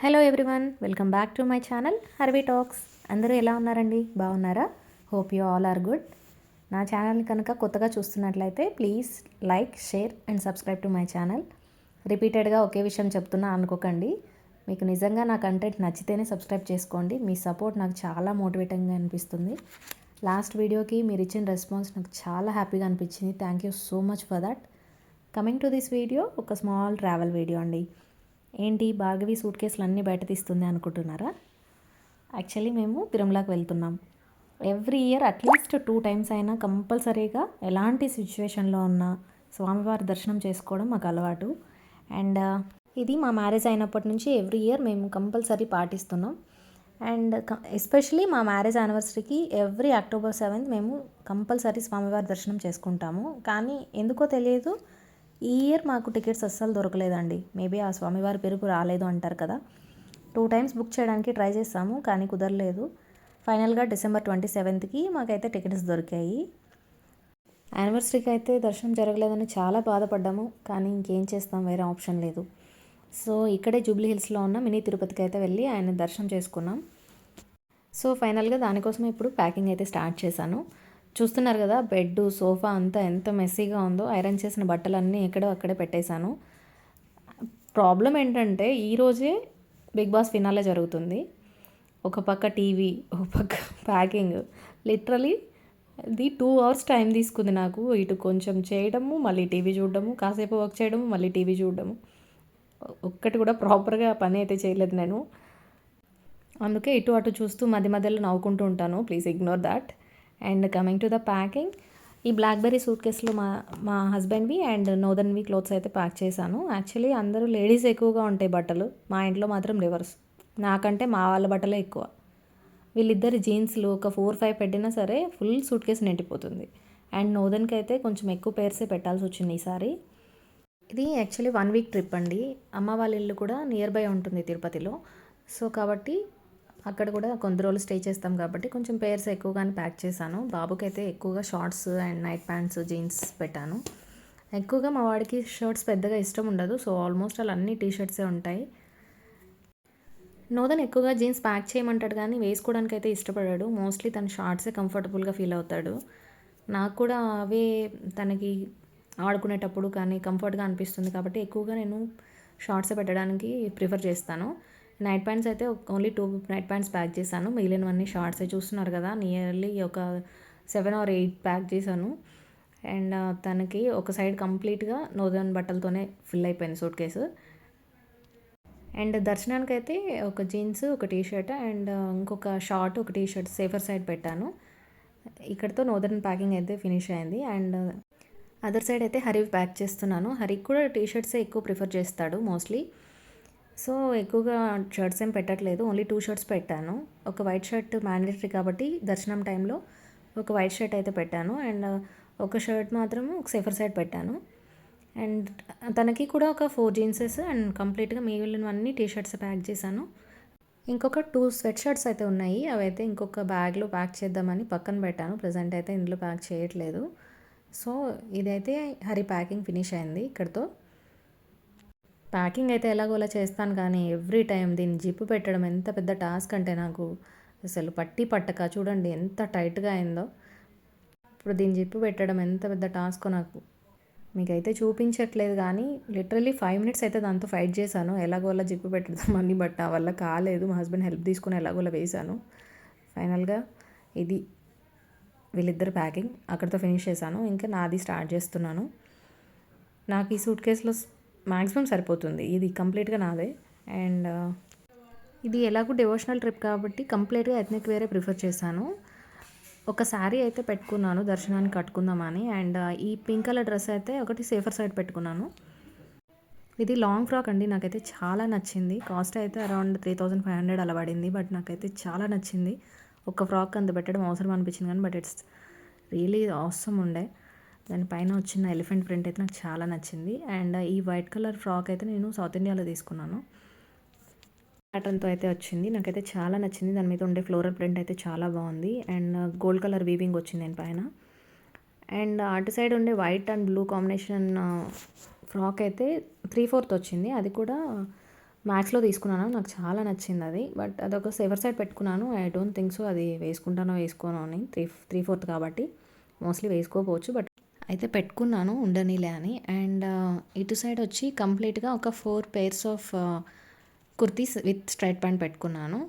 Hello everyone, welcome back to my channel Harvi talks. అందరూ ఎలా ఉన్నారండి? బాగున్నారా? Hope you all are good. నా ఛానల్ కనుక కొత్తగా చూస్తున్నట్లయితే please like, share and subscribe to my channel. రిపీటెడ్గా ఒకే విషయం చెప్తున్నా అనుకోకండి. మీకు నిజంగా నా కంటెంట్ నచ్చితేనే సబ్స్క్రైబ్ చేసుకోండి. మీ సపోర్ట్ నాకు చాలా మోటివేటింగ్గా అనిపిస్తుంది. లాస్ట్ వీడియోకి మీరు ఇచ్చిన రెస్పాన్స్ నాకు చాలా హ్యాపీగా అనిపించింది. Thank you so much for that. Coming to this video, ఒక స్మాల్ ట్రావెల్ వీడియో అండి. ఏంటి భార్గవి సూట్ కేసులు అన్నీ బయట తీస్తుంది అనుకుంటున్నారా? యాక్చువల్లీ మేము తిరుమలకి వెళ్తున్నాం. ఎవ్రీ ఇయర్ అట్లీస్ట్ 2 times అయినా కంపల్సరీగా ఎలాంటి సిచ్యువేషన్లో ఉన్నా స్వామివారి దర్శనం చేసుకోవడం మాకు అలవాటు. అండ్ ఇది మా మ్యారేజ్ అయినప్పటి నుంచి ఎవ్రీ ఇయర్ మేము కంపల్సరీ పాటిస్తున్నాం. అండ్ ఎస్పెషలీ మా మ్యారేజ్ యానివర్సరీకి ఎవ్రీ October 7th మేము కంపల్సరీ స్వామివారి దర్శనం చేసుకుంటాము. కానీ ఎందుకో తెలియదు, ఈ ఇయర్ మాకు టికెట్స్ అస్సలు దొరకలేదండి. మేబీ ఆ స్వామివారి పిలుపు రాలేదు అంటారు కదా. 2 times బుక్ చేయడానికి ట్రై చేస్తాము కానీ కుదరలేదు. ఫైనల్గా December 27th మాకైతే టికెట్స్ దొరికాయి. యానివర్సరీకి అయితే దర్శనం జరగలేదని చాలా బాధపడ్డాము, కానీ ఇంకేం చేస్తాం, వేరే ఆప్షన్ లేదు. సో ఇక్కడే జూబ్లీ హిల్స్లో ఉన్న మినీ తిరుపతికి అయితే వెళ్ళి ఆయన దర్శనం చేసుకున్నాం. సో ఫైనల్గా దానికోసం ఇప్పుడు ప్యాకింగ్ అయితే స్టార్ట్ చేశాను. చూస్తున్నారు కదా, బెడ్, సోఫా అంతా ఎంత మెస్సీగా ఉందో. ఐరన్ చేసిన బట్టలన్నీ ఎక్కడో అక్కడే పెట్టేశాను. ప్రాబ్లం ఏంటంటే ఈరోజే బిగ్ బాస్ ఫినాలే జరుగుతుంది. ఒక పక్క టీవీ, ఒక పక్క ప్యాకింగ్. లిటరలీ ఇది 2 hours టైం తీసుకుంది నాకు. ఇటు కొంచెం చేయడము, మళ్ళీ టీవీ చూడడము, కాసేపు వర్క్ చేయడము, మళ్ళీ టీవీ చూడడము. ఒక్కటి కూడా ప్రాపర్గా పని అయితే చేయలేదు నేను. అందుకే ఇటు అటు చూస్తూ మధ్య మధ్యలో నవ్వుకుంటూ ఉంటాను. Please ignore that. And coming to the packing, ఈ బ్లాక్బెర్రీ సూట్ కేసులో మా హస్బెండ్వి అండ్ నోదన్వి క్లోత్స్ అయితే ప్యాక్ చేశాను. యాక్చువల్లీ అందరూ లేడీస్ ఎక్కువగా ఉంటాయి బట్టలు, మా ఇంట్లో మాత్రం రివర్స్. నాకంటే మా వాళ్ళ బట్టలే ఎక్కువ. వీళ్ళిద్దరు జీన్స్లు ఒక 4-5 పెట్టినా సరే ఫుల్ సూట్ కేసు నిండిపోతుంది. అండ్ నోదన్కి అయితే కొంచెం ఎక్కువ పేర్సే పెట్టాల్సి వచ్చింది ఈసారి. ఇది యాక్చువల్లీ 1 week ట్రిప్ అండి. అమ్మ వాళ్ళ ఇల్లు కూడా నియర్ బై ఉంటుంది తిరుపతిలో. సో కాబట్టి అక్కడ కూడా కొంత రోజులు స్టే చేస్తాం కాబట్టి కొంచెం పేర్స్ ఎక్కువగానే ప్యాక్ చేశాను. బాబుకైతే ఎక్కువగా shorts and night pants, jeans పెట్టాను. ఎక్కువగా మా వాడికి షర్ట్స్ పెద్దగా ఇష్టం ఉండదు. సో ఆల్మోస్ట్ అలా అన్ని టీషర్ట్సే ఉంటాయి. నోదన్ ఎక్కువగా జీన్స్ ప్యాక్ చేయమంటాడు కానీ వేసుకోవడానికి అయితే ఇష్టపడాడు. మోస్ట్లీ తను షార్ట్సే కంఫర్టబుల్గా ఫీల్ అవుతాడు. నాకు కూడా అవే తనకి ఆడుకునేటప్పుడు కానీ కంఫర్ట్గా అనిపిస్తుంది కాబట్టి ఎక్కువగా నేను షార్ట్సే పెట్టడానికి ప్రిఫర్ చేస్తాను. నైట్ ప్యాంట్స్ అయితే ఓన్లీ 2 నైట్ ప్యాంట్స్ ప్యాక్ చేశాను. మిగిలినవన్నీ షార్ట్సే. చూస్తున్నారు కదా, నియర్లీ ఒక 7 or 8 ప్యాక్ చేశాను. అండ్ తనకి ఒక సైడ్ కంప్లీట్గా నోదన్ బట్టలతోనే ఫిల్ అయిపోయింది సూట్ కేసు. అండ్ దర్శనానికి అయితే ఒక జీన్స్, ఒక టీషర్ట్ అండ్ ఇంకొక షార్ట్, ఒక టీషర్ట్ సేఫర్ సైడ్ పెట్టాను. ఇక్కడితో నోదన్ ప్యాకింగ్ అయితే ఫినిష్ అయింది. అండ్ అదర్ సైడ్ అయితే హరికి ప్యాక్ చేస్తున్నాను. హరికి కూడా టీషర్ట్సే ఎక్కువ ప్రిఫర్ చేస్తాడు మోస్ట్లీ. సో ఎక్కువగా షర్ట్స్ ఏం పెట్టట్లేదు, ఓన్లీ 2 shirts పెట్టాను. ఒక వైట్ షర్ట్ మ్యాండేటరీ కాబట్టి దర్శనం టైంలో ఒక వైట్ షర్ట్ అయితే పెట్టాను. అండ్ ఒక షర్ట్ మాత్రం ఒక సేఫర్ సైడ్ పెట్టాను. అండ్ తనకి కూడా ఒక 4 jeanses అండ్ కంప్లీట్గా మిగిలినవన్నీ టీషర్ట్స్ ప్యాక్ చేశాను. ఇంకొక 2 స్వెట్ షర్ట్స్ అయితే ఉన్నాయి. అవి అయితే ఇంకొక బ్యాగ్లో ప్యాక్ చేద్దామని పక్కన పెట్టాను. ప్రజెంట్ అయితే ఇందులో ప్యాక్ చేయట్లేదు. సో ఇదైతే హరి ప్యాకింగ్ ఫినిష్ అయింది ఇక్కడితో. ప్యాకింగ్ అయితే ఎలాగోలా చేస్తాను కానీ ఎవ్రీ టైం దీన్ని జిప్పు పెట్టడం ఎంత పెద్ద టాస్క్ అంటే నాకు అసలు పట్టక చూడండి ఎంత టైట్గా అయిందో. ఇప్పుడు దీన్ని జిప్పు పెట్టడం ఎంత పెద్ద టాస్కో నాకు మీకైతే చూపించట్లేదు కానీ లిటరలీ 5 minutes అయితే దాంతో ఫైట్ చేశాను. ఎలాగోలా జిప్పు పెట్టదామని, బట్ నా వల్ల కాలేదు. మా హస్బెండ్ హెల్ప్ తీసుకుని ఎలాగోలా వేశాను. ఫైనల్గా ఇది వీళ్ళిద్దరు ప్యాకింగ్ అక్కడితో ఫినిష్ చేశాను. ఇంకా నాది స్టార్ట్ చేస్తున్నాను. నాకు ఈ సూట్ కేసులో మ్యాక్సిమం సరిపోతుంది, ఇది కంప్లీట్గా నాదే. అండ్ ఇది ఎలాగో డివోషనల్ ట్రిప్ కాబట్టి కంప్లీట్గా ఎథ్నిక్ వేరే ప్రిఫర్ చేశాను. ఒక శారీ అయితే పెట్టుకున్నాను దర్శనానికి కట్టుకుందామని. అండ్ ఈ పింక్ కలర్ డ్రెస్ అయితే ఒకటి సేఫర్ సైడ్ పెట్టుకున్నాను. ఇది లాంగ్ ఫ్రాక్ అండి, నాకైతే చాలా నచ్చింది. కాస్ట్ అయితే అరౌండ్ 3,500 అలా పడింది. బట్ నాకైతే చాలా నచ్చింది. ఒక ఫ్రాక్ అంత పెట్టడం అవసరం అనిపించింది కానీ బట్ ఇట్స్ రియలీ ఆసమ్ ఉండే. దానిపైన వచ్చిన ఎలిఫెంట్ ప్రింట్ అయితే నాకు చాలా నచ్చింది. అండ్ ఈ వైట్ కలర్ ఫ్రాక్ అయితే నేను సౌత్ ఇండియాలో తీసుకున్నాను. ప్యాటర్న్తో అయితే వచ్చింది, నాకైతే చాలా నచ్చింది. దాని మీద ఉండే ఫ్లోరల్ ప్రింట్ అయితే చాలా బాగుంది. అండ్ గోల్డ్ కలర్ వీవింగ్ వచ్చింది దానిపైన. అండ్ అటు సైడ్ ఉండే white and blue combination frock అయితే 3/4 వచ్చింది. అది కూడా మ్యాక్స్లో తీసుకున్నాను, నాకు చాలా నచ్చింది అది. బట్ అదొక సెవర్ సైడ్ పెట్టుకున్నాను. ఐ డోంట్ థింక్ సో అది వేసుకుంటానో వేసుకోనో అని. 3/4 కాబట్టి మోస్ట్లీ వేసుకోకపోవచ్చు. బట్ అయితే పెట్టుకున్నాను ఉండనిలే అని. అండ్ ఇటు సైడ్ వచ్చి కంప్లీట్గా ఒక 4 pairs of kurtis with straight pant పెట్టుకున్నాను.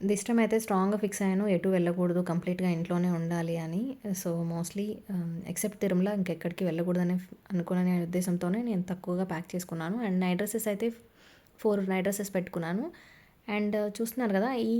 దిస్ టైమ్ అయితే స్ట్రాంగ్గా ఫిక్స్ అయ్యాను, ఎటు వెళ్ళకూడదు, కంప్లీట్గా ఇంట్లోనే ఉండాలి అని. సో మోస్ట్లీ ఎక్సెప్ట్ తిరుమల ఇంకెక్కడికి వెళ్ళకూడదని అనుకునే ఉద్దేశంతోనే నేను తక్కువగా ప్యాక్ చేసుకున్నాను. అండ్ నైట్ డ్రెస్సెస్ అయితే 4 నైట్ డ్రెస్సెస్ పెట్టుకున్నాను. అండ్ చూస్తున్నారు కదా, ఈ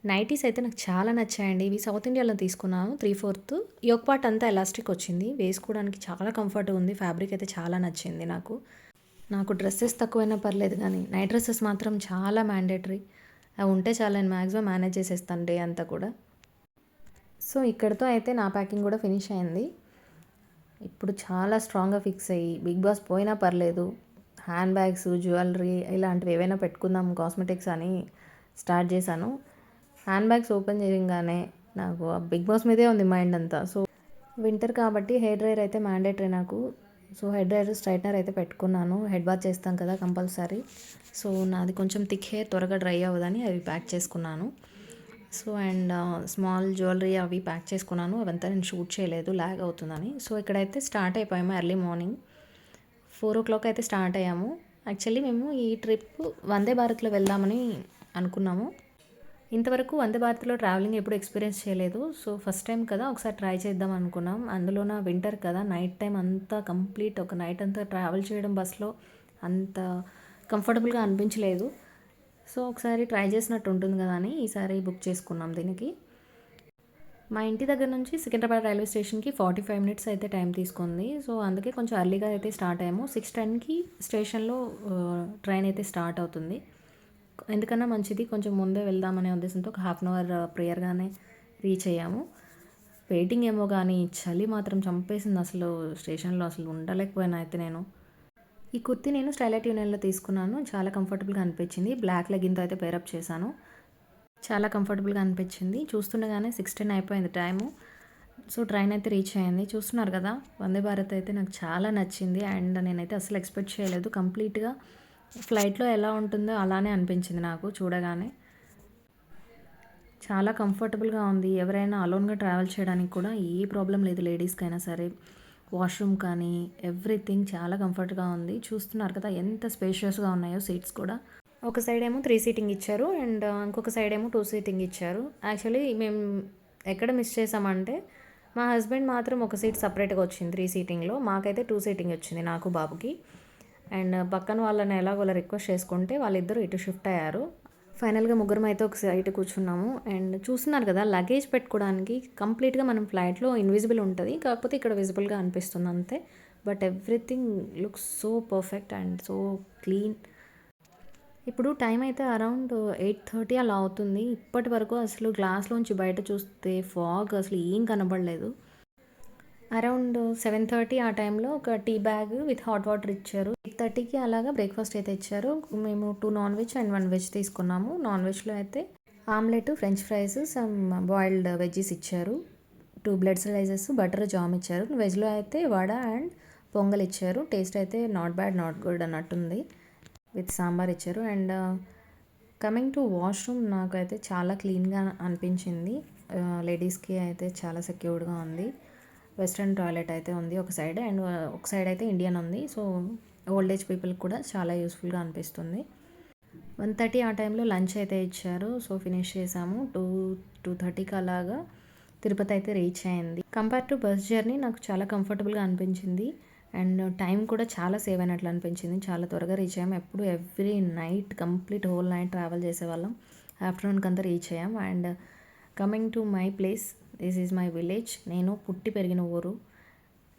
నైటీస్ అయితే నాకు చాలా నచ్చాయండి. ఇవి సౌత్ ఇండియాలో తీసుకున్నాను. 3/4 యోక్ పార్ట్ అంతా ఎలాస్టిక్ వచ్చింది, వేసుకోవడానికి చాలా కంఫర్ట్గా ఉంది. ఫ్యాబ్రిక్ అయితే చాలా నచ్చింది నాకు డ్రెస్సెస్ తక్కువైనా పర్లేదు కానీ నైట్ డ్రెస్సెస్ మాత్రం చాలా మ్యాండేటరీ. అవి ఉంటే చాలా, నేను మ్యాక్సిమం మేనేజ్ చేసేస్తాను డే అంతా కూడా. సో ఇక్కడితో అయితే నా ప్యాకింగ్ కూడా ఫినిష్ అయింది. ఇప్పుడు చాలా స్ట్రాంగ్గా ఫిక్స్ అయ్యి బిగ్ బాస్ పోయినా పర్లేదు, హ్యాండ్ బ్యాగ్స్, జ్యువెలరీ ఇలాంటివి ఏవైనా పెట్టుకుందాం, కాస్మెటిక్స్ అని స్టార్ట్ చేశాను. హ్యాండ్ బ్యాగ్స్ ఓపెన్ చేయగానే నాకు బిగ్ బాస్ మీదే ఉంది మైండ్ అంతా. సో వింటర్ కాబట్టి హెయిర్ డ్రైయర్ అయితే మ్యాండేటరీ నాకు. సో హెయిర్ డ్రైయర్, స్ట్రైట్నర్ అయితే పెట్టుకున్నాను. హెడ్ బాత్ చేస్తాం కదా కంపల్సరీ. సో నాది కొంచెం థిక్ హెయిర్, త్వరగా డ్రై అవ్వదని అవి ప్యాక్ చేసుకున్నాను. సో అండ్ స్మాల్ జ్యువెలరీ అవి ప్యాక్ చేసుకున్నాను. అవంతా నేను షూట్ చేయలేదు, ల్యాగ్ అవుతుందని. సో ఇక్కడైతే స్టార్ట్ అయిపోయాము ఎర్లీ మార్నింగ్ 4 o'clock అయితే స్టార్ట్ అయ్యాము. యాక్చువల్లీ మేము ఈ ట్రిప్ వందే భారత్లో వెళ్దామని అనుకున్నాము. ఇంతవరకు వందే భారత్లో ట్రావెలింగ్ ఎప్పుడు ఎక్స్పీరియన్స్ చేయలేదు. సో ఫస్ట్ టైం కదా, ఒకసారి ట్రై చేద్దాం అనుకున్నాం. అందులోన వింటర్ కదా, నైట్ టైం అంతా కంప్లీట్ ఒక నైట్ అంతా ట్రావెల్ చేయడం బస్లో అంత కంఫర్టబుల్గా అనిపించలేదు. సో ఒకసారి ట్రై చేసినట్టు ఉంటుంది కదా అని ఈసారి బుక్ చేసుకున్నాం దీనికి. మా ఇంటి దగ్గర నుంచి సికింద్రాబాద్ రైల్వే స్టేషన్కి 45 minutes అయితే టైం తీసుకుంది. సో అందుకే కొంచెం ఎర్లీగా అయితే స్టార్ట్ అయ్యాము. 6:10కి స్టేషన్లో ట్రైన్ అయితే స్టార్ట్ అవుతుంది. ఎందుకన్నా మంచిది, కొంచెం ముందే వెళ్దామనే ఉద్దేశంతో ఒక 1/2 hour ప్రియర్గానే రీచ్ అయ్యాము. వెయిటింగ్ ఏమో కానీ చలి మాత్రం చంపేసింది అసలు. స్టేషన్లో అసలు ఉండలేకపోయినా అయితే నేను. ఈ కుర్తీ నేను స్టైలైట్ యూనియన్లో తీసుకున్నాను. చాలా కంఫర్టబుల్గా అనిపించింది. బ్లాక్ లెగ్గిన్తో అయితే పేరప్ చేశాను. చాలా కంఫర్టబుల్గా అనిపించింది. చూస్తుండగానే 6:10 అయిపోయింది టైము. సో ట్రైన్ అయితే రీచ్ అయింది. చూస్తున్నారు కదా, వందే భారత్ అయితే నాకు చాలా నచ్చింది. అండ్ నేనైతే అసలు ఎక్స్పెక్ట్ చేయలేదు. కంప్లీట్గా ఫ్లైట్లో ఎలా ఉంటుందో అలానే అనిపించింది నాకు చూడగానే. చాలా కంఫర్టబుల్గా ఉంది. ఎవరైనా అలోన్గా ట్రావెల్ చేయడానికి కూడా ఏ ప్రాబ్లం లేదు, లేడీస్కైనా సరే. వాష్రూమ్ కానీ ఎవ్రీథింగ్ చాలా కంఫర్ట్గా ఉంది. చూస్తున్నారు కదా ఎంత స్పేషియస్గా ఉన్నాయో సీట్స్ కూడా. ఒక సైడ్ ఏమో 3 seating ఇచ్చారు అండ్ ఇంకొక సైడ్ ఏమో 2 seating ఇచ్చారు. యాక్చువల్లీ మేము ఎక్కడ మిస్ చేసామంటే, మా హస్బెండ్ మాత్రం ఒక సీట్ సపరేట్గా వచ్చింది 3 seatingలో. మాకైతే 2 seating వచ్చింది, నాకు బాబుకి. అండ్ పక్కన వాళ్ళని ఎలాగోలా రిక్వెస్ట్ చేసుకుంటే వాళ్ళిద్దరూ ఇటు షిఫ్ట్ అయ్యారు. ఫైనల్గా ముగ్గురం అయితే ఒక సైడ్ కూర్చున్నాము. అండ్ చూస్తున్నారు కదా, లగేజ్ పెట్టుకోవడానికి కంప్లీట్గా మనం ఫ్లైట్లో ఇన్విజిబుల్ ఉంటుంది, కాకపోతే ఇక్కడ విజిబుల్గా అనిపిస్తుంది అంతే. But everything looks so perfect and so clean. ఇప్పుడు టైం అయితే అరౌండ్ 8:30 అలా అవుతుంది. ఇప్పటి వరకు అసలు గ్లాస్లోంచి బయట చూస్తే ఫాగ్ అసలు ఏం కనబడలేదు. అరౌండ్ 7:30 ఆ టైంలో ఒక tea bag with hot water ఇచ్చారు. 8:30కి అలాగా బ్రేక్ఫాస్ట్ అయితే ఇచ్చారు. మేము 2 non-veg అండ్ 1 veg తీసుకున్నాము. నాన్-వెజ్లో అయితే omelette, French fries, some boiled veggies ఇచ్చారు. 2 బ్లెడ్ స్లైసెస్, బటర్ జామ్ ఇచ్చారు. వెజ్లో అయితే వడ అండ్ పొంగల్ ఇచ్చారు. టేస్ట్ అయితే నాట్ బ్యాడ్, నాట్ గుడ్ అన్నట్టుంది. విత్ సాంబార్ ఇచ్చారు. అండ్ కమింగ్ టు వాష్రూమ్, నాకైతే చాలా క్లీన్గా అనిపించింది. లేడీస్కి అయితే చాలా సెక్యూర్డ్గా ఉంది. వెస్ట్రన్ టాయిలెట్ అయితే ఉంది ఒక సైడ్, అండ్ ఒక సైడ్ అయితే ఇండియన్ ఉంది. సో ఓల్డ్ ఏజ్ పీపుల్కి కూడా చాలా యూస్ఫుల్గా అనిపిస్తుంది. 1:30 ఆ టైంలో లంచ్ అయితే ఇచ్చారు. సో ఫినిష్ చేసాము. 2:30కి అలాగా తిరుపతి అయితే రీచ్ అయింది. కంపేర్ టు బస్ జర్నీ నాకు చాలా కంఫర్టబుల్గా అనిపించింది. అండ్ టైం కూడా చాలా సేవ్ అయినట్లు అనిపించింది. చాలా త్వరగా రీచ్ అయ్యాము. ఎప్పుడు every night complete whole night travel చేసేవాళ్ళం. ఆఫ్టర్నూన్కి అంతా రీచ్ అయ్యాం. And coming to my place, this is my village. నేను పుట్టి పెరిగిన ఊరు,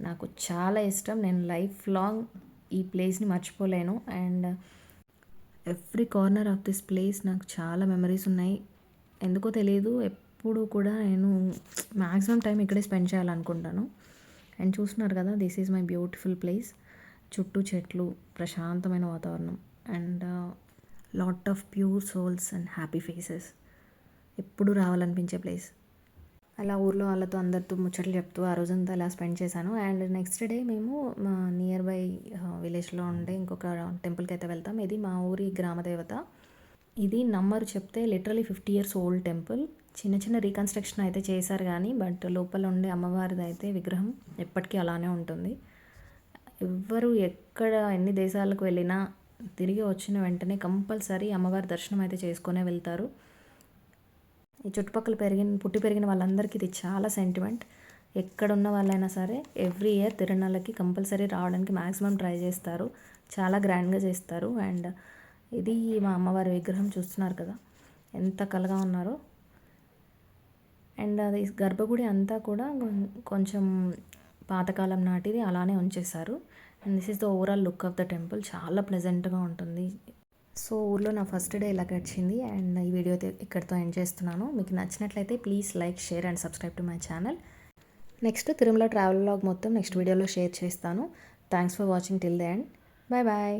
నాకు చాలా ఇష్టం. నేను లైఫ్ లాంగ్ ఈ ప్లేస్ని మర్చిపోలేను. And every corner of this place నాకు చాలా మెమరీస్ ఉన్నాయి. ఎందుకో తెలియదు, ఎప్పుడు కూడా నేను మ్యాక్సిమం టైం ఇక్కడే స్పెండ్ చేయాలనుకుంటాను. అండ్ చూస్తున్నారు కదా, this is my beautiful place. చుట్టూ చెట్లు, ప్రశాంతమైన వాతావరణం and lot of pure souls and happy faces. ఎప్పుడు రావాలనిపించే ప్లేస్. అలా ఊర్లో వాళ్ళతో అందరితో ముచ్చట్లు చెప్తూ ఆ రోజంతా అలా స్పెండ్ చేశాను. అండ్ నెక్స్ట్ డే మేము మా నియర్ బై విలేజ్లో ఉండే ఇంకొక టెంపుల్కి అయితే వెళ్తాం. ఇది మా ఊరి గ్రామ దేవత. ఇది నమ్మరు చెప్తే లిటరలీ 50 ఇయర్స్ ఓల్డ్ టెంపుల్. చిన్న చిన్న రీకన్స్ట్రక్షన్ అయితే చేశారు కానీ బట్ లోపల ఉండే అమ్మవారిది అయితే విగ్రహం ఎప్పటికీ అలానే ఉంటుంది. ఎవ్వరు ఎక్కడ ఎన్ని దేశాలకు వెళ్ళినా తిరిగి వచ్చిన వెంటనే కంపల్సరీ అమ్మవారి దర్శనం అయితే చేసుకునే వెళ్తారు. ఈ చుట్టుపక్కల పుట్టి పెరిగిన వాళ్ళందరికీ ఇది చాలా సెంటిమెంట్. ఎక్కడున్న వాళ్ళైనా సరే ఎవ్రీ ఇయర్ తిరునాళ్ళకి కంపల్సరీ రావడానికి మ్యాక్సిమం ట్రై చేస్తారు. చాలా గ్రాండ్గా చేస్తారు. అండ్ ఇది మా అమ్మవారి విగ్రహం చూస్తున్నారు కదా ఎంత కలగా ఉన్నారో. అండ్ అది గర్భగుడి అంతా కూడా కొంచెం పాతకాలం నాటిది అలానే ఉంచేశారు. And this is the overall look of the temple. చాలా ప్లెజెంట్గా ఉంటుంది. సో ఊర్లో నా ఫస్ట్ డే ఇలా గడిచింది. అండ్ ఈ వీడియో ఇక్కడితో ఎండ్ చేస్తున్నాను. మీకు నచ్చినట్లయితే please like, share and subscribe to my channel. Next Tirumala travel vlog మొత్తం నెక్స్ట్ వీడియోలో షేర్ చేస్తాను. Thanks for watching till the end. Bye bye.